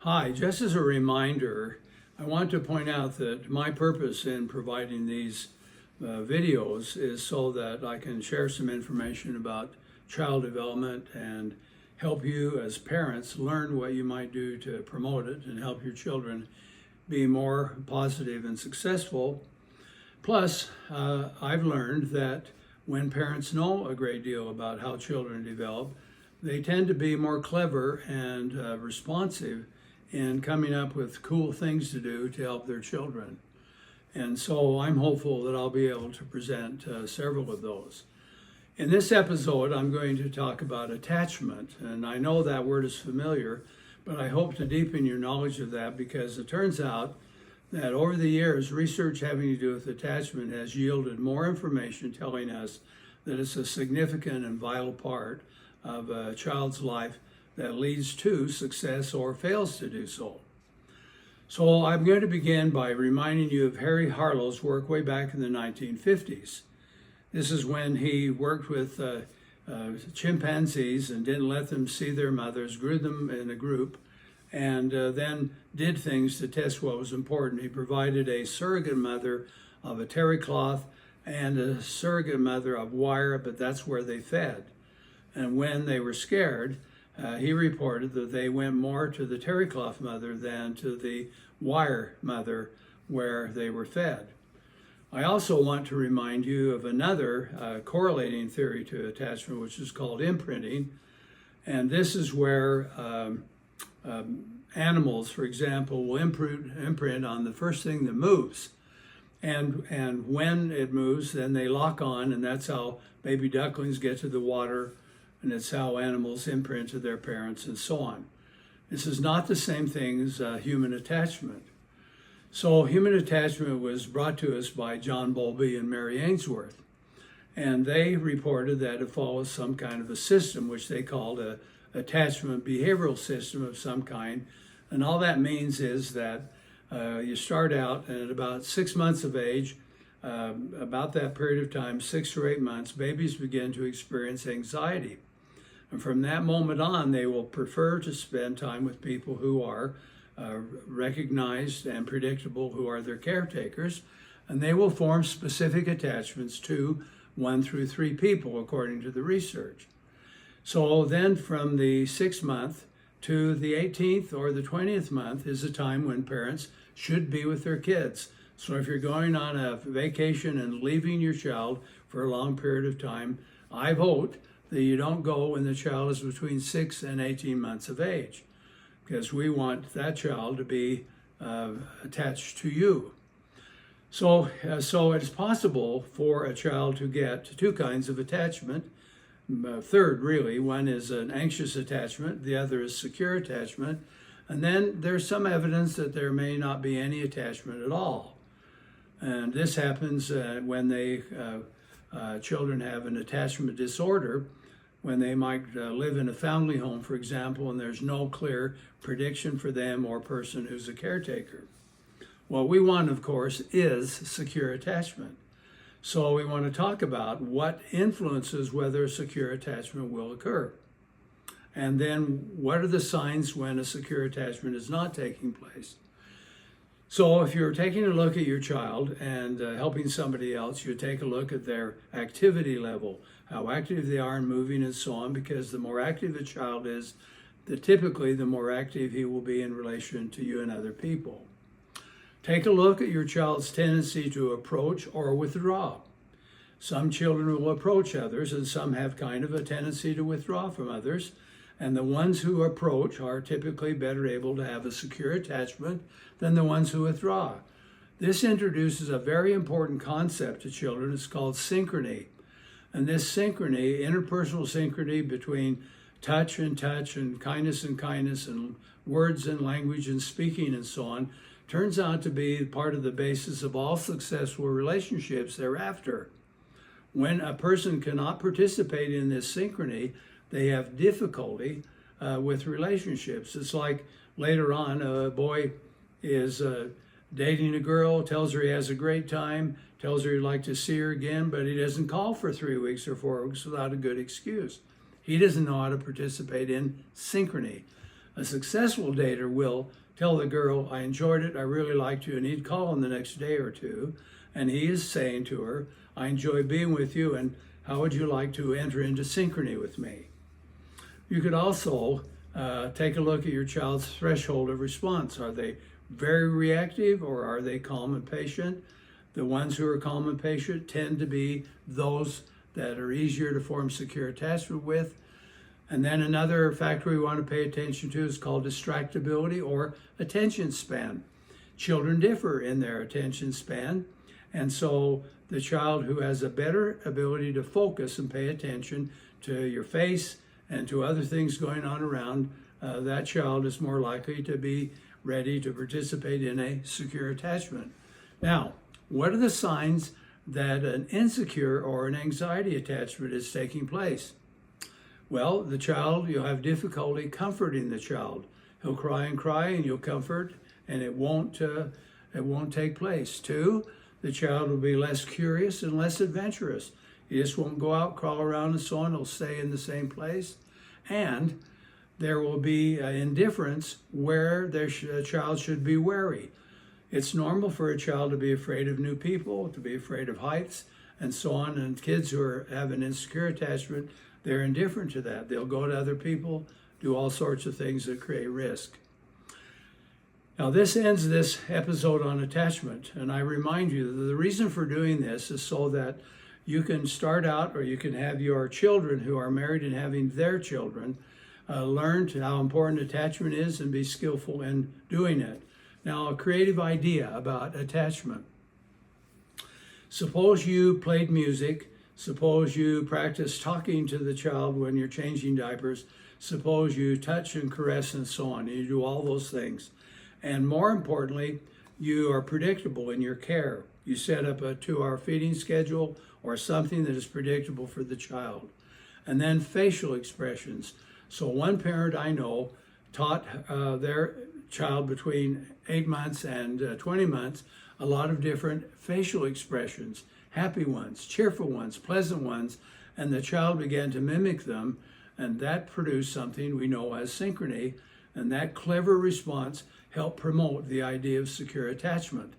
Hi, just as a reminder, I want to point out that my purpose in providing these videos is so that I can share some information about child development and help you as parents learn what you might do to promote it and help your children be more positive and successful. Plus, I've learned that when parents know a great deal about how children develop, they tend to be more clever and responsive in coming up with cool things to do to help their children. And so I'm hopeful that I'll be able to present several of those. In this episode, I'm going to talk about attachment. And I know that word is familiar, but I hope to deepen your knowledge of that because it turns out that over the years, research having to do with attachment has yielded more information telling us that it's a significant and vital part of a child's life that leads to success or fails to do so. So I'm going to begin by reminding you of Harry Harlow's work way back in the 1950s. This is when he worked with chimpanzees and didn't let them see their mothers, grew them in a group, and then did things to test what was important. He provided a surrogate mother of a terry cloth and a surrogate mother of wire, but that's where they fed. And when they were scared, he reported that they went more to the terry cloth mother than to the wire mother where they were fed. I also want to remind you of another correlating theory to attachment, which is called imprinting. And this is where animals, for example, will imprint on the first thing that moves. And when it moves, then they lock on, and that's how baby ducklings get to the water, and it's how animals imprint to their parents and so on. This is not the same thing as human attachment. So human attachment was brought to us by John Bowlby and Mary Ainsworth. And they reported that it follows some kind of a system, which they called a attachment behavioral system of some kind. And all that means is that you start out and at about 6 months of age, about that period of time, 6 or 8 months, babies begin to experience anxiety. And from that moment on, they will prefer to spend time with people who are recognized and predictable, who are their caretakers, and they will form specific attachments to 1 through 3 people, according to the research. So then from the 6th month to the 18th or the 20th month is a time when parents should be with their kids. So if you're going on a vacation and leaving your child for a long period of time, I vote that you don't go when the child is between 6 and 18 months of age, because we want that child to be attached to you. So it's possible for a child to get 2 kinds of attachment. Third, really. One is an anxious attachment, the other is secure attachment. And then there's some evidence that there may not be any attachment at all. And this happens when children have an attachment disorder, when they might live in a family home, for example, and there's no clear prediction for them or person who's a caretaker. What we want, of course, is secure attachment. So we want to talk about what influences whether secure attachment will occur. And then what are the signs when a secure attachment is not taking place? So if you're taking a look at your child and helping somebody else, you take a look at their activity level, how active they are in moving and so on, because the more active a child is, typically the more active he will be in relation to you and other people. Take a look at your child's tendency to approach or withdraw. Some children will approach others and some have kind of a tendency to withdraw from others. And the ones who approach are typically better able to have a secure attachment than the ones who withdraw. This introduces a very important concept to children. It's called synchrony. And this synchrony, interpersonal synchrony between touch and kindness and words and language and speaking and so on, turns out to be part of the basis of all successful relationships thereafter. When a person cannot participate in this synchrony, they have difficulty with relationships. It's like later on, a boy is dating a girl, tells her he has a great time, tells her he'd like to see her again, but he doesn't call for 3 weeks or 4 weeks without a good excuse. He doesn't know how to participate in synchrony. A successful dater will tell the girl, I enjoyed it, I really liked you, and he'd call in the next day or two, and he is saying to her, I enjoy being with you, and how would you like to enter into synchrony with me? You could also take a look at your child's threshold of response. Are they very reactive, or are they calm and patient? The ones who are calm and patient tend to be those that are easier to form secure attachment with. And then another factor we want to pay attention to is called distractibility or attention span. Children differ in their attention span, and so the child who has a better ability to focus and pay attention to your face and to other things going on around, that child is more likely to be ready to participate in a secure attachment. Now, what are the signs that an insecure or an anxiety attachment is taking place? Well, you'll have difficulty comforting the child. He'll cry and you'll comfort, and it won't take place. 2, the child will be less curious and less adventurous. He just won't go out, crawl around and so on. He'll stay in the same place. And there will be indifference where a child should be wary. It's normal for a child to be afraid of new people, to be afraid of heights, and so on. And kids who have an insecure attachment, they're indifferent to that. They'll go to other people, do all sorts of things that create risk. Now, this ends this episode on attachment, and I remind you that the reason for doing this is so that you can start out, or you can have your children who are married and having their children learn how important attachment is and be skillful in doing it. Now, a creative idea about attachment. Suppose you played music. Suppose you practice talking to the child when you're changing diapers. Suppose you touch and caress and so on. You do all those things. And more importantly, you are predictable in your care. You set up a 2-hour feeding schedule or something that is predictable for the child. And then facial expressions. So one parent I know taught their child between 8 months and 20 months a lot of different facial expressions, happy ones, cheerful ones, pleasant ones, and the child began to mimic them, and that produced something we know as synchrony, and that clever response helped promote the idea of secure attachment.